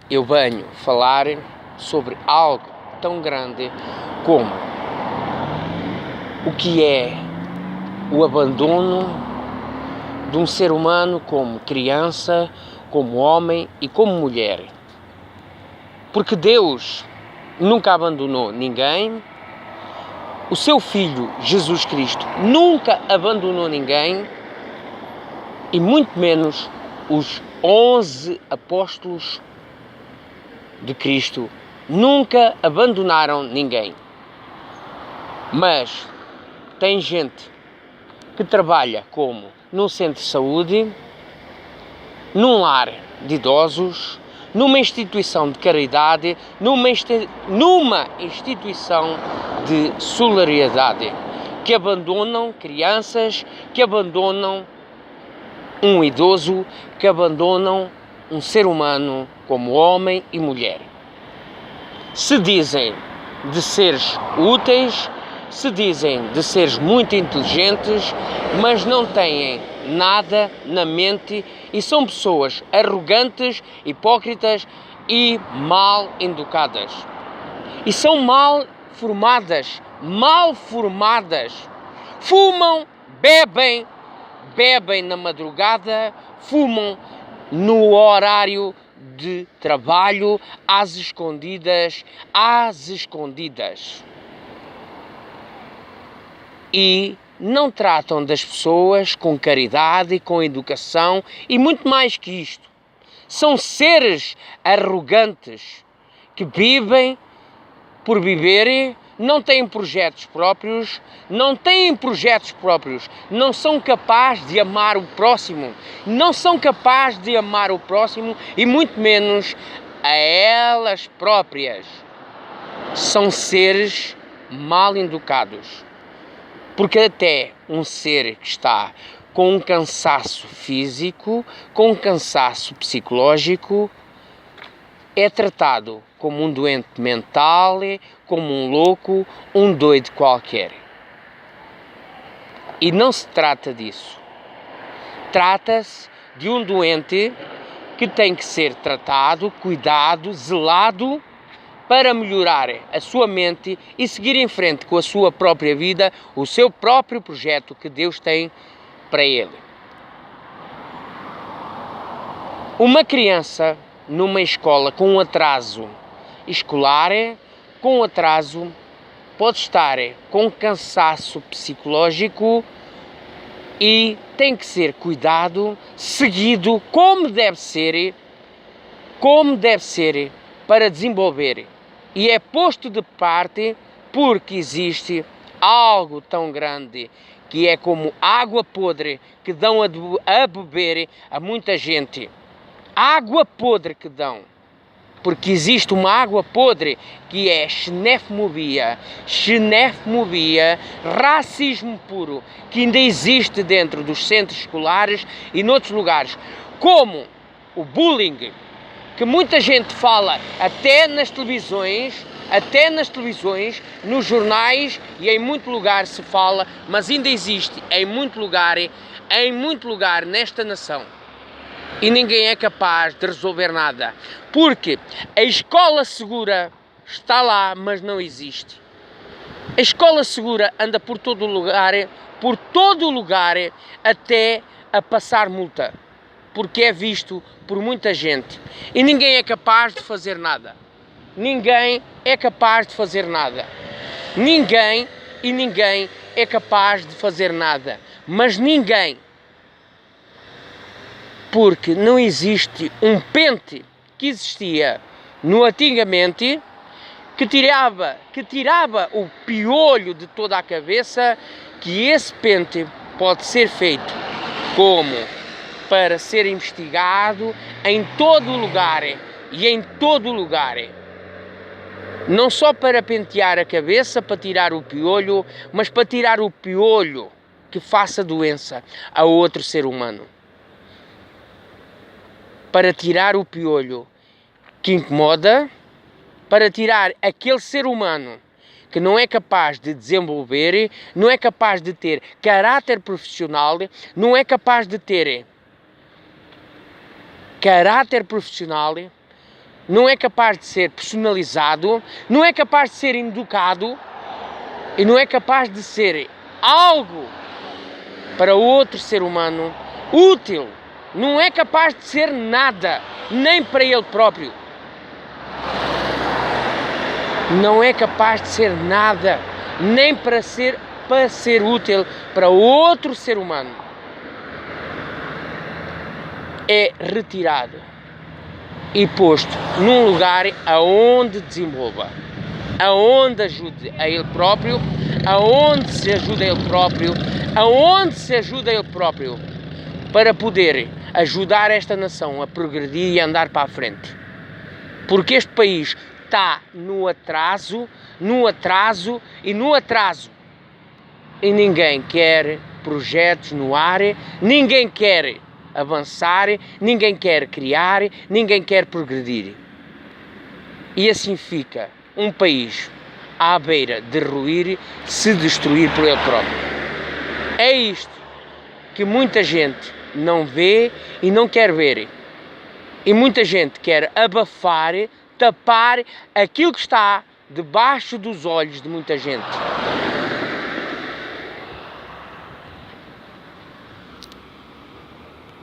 Eu venho falar sobre algo tão grande como o que é o abandono de um ser humano como criança, como homem e como mulher. Porque Deus nunca abandonou ninguém, o seu Filho Jesus Cristo nunca abandonou ninguém e muito menos os 11 apóstolos de Cristo nunca abandonaram ninguém. Mas tem gente que trabalha como num centro de saúde, num lar de idosos, numa instituição de caridade, numa instituição de solidariedade, que abandonam crianças, que abandonam um idoso, que abandonam um ser humano como homem e mulher. Se dizem de seres úteis, se dizem de seres muito inteligentes, mas não têm nada na mente e são pessoas arrogantes, hipócritas e mal educadas. E são mal formadas, fumam, bebem na madrugada, fumam no horário de trabalho, às escondidas. E não tratam das pessoas com caridade, com educação e muito mais que isto. São seres arrogantes que vivem por viverem, não têm projetos próprios, não são capazes de amar o próximo, e muito menos a elas próprias. São seres mal educados. Porque até um ser que está com um cansaço físico, com um cansaço psicológico, é tratado como um doente mental, como um louco, um doido qualquer. E não se trata disso. Trata-se de um doente que tem que ser tratado, cuidado, zelado, para melhorar a sua mente e seguir em frente com a sua própria vida, o seu próprio projeto que Deus tem para ele. Uma criança numa escola com um atraso escolar, pode estar com cansaço psicológico e tem que ser cuidado, seguido como deve ser para desenvolver. E é posto de parte porque existe algo tão grande que é como água podre que dão a beber a muita gente. Água podre que dão. Porque existe uma água podre que é xenofobia, racismo puro, que ainda existe dentro dos centros escolares e noutros lugares. Como o bullying, que muita gente fala até nas televisões, nos jornais e em muito lugar se fala, mas ainda existe em muito lugar nesta nação. E ninguém é capaz de resolver nada. Porque a escola segura está lá, mas não existe. A escola segura anda por todo lugar, até a passar multa. Porque é visto por muita gente. E ninguém é capaz de fazer nada. Ninguém é capaz de fazer nada. Ninguém é capaz de fazer nada. Mas ninguém. Porque não existe um pente que existia no antigamente que tirava o piolho de toda a cabeça, que esse pente pode ser feito como para ser investigado em todo o lugar e em todo o lugar. Não só para pentear a cabeça, para tirar o piolho, mas para tirar o piolho que faça doença a outro ser humano. Para tirar o piolho que incomoda, para tirar aquele ser humano que não é capaz de desenvolver, não é capaz de ter caráter profissional, não é capaz de ter caráter profissional, não é capaz de ser personalizado, não é capaz de ser educado e não é capaz de ser algo para outro ser humano útil, não é capaz de ser nada, nem para ele próprio. Não é capaz de ser nada, nem para ser útil para outro ser humano. É retirado e posto num lugar aonde desenvolva, aonde ajude a ele próprio, aonde se ajuda a ele próprio, aonde se ajuda a ele próprio, para poder ajudar esta nação a progredir e a andar para a frente. Porque este país está no atraso e no atraso. E ninguém quer projetos no ar, ninguém quer avançar, ninguém quer criar, ninguém quer progredir. E assim fica um país à beira de ruir, se destruir por ele próprio. É isto que muita gente não vê e não quer ver. E muita gente quer abafar, tapar aquilo que está debaixo dos olhos de muita gente.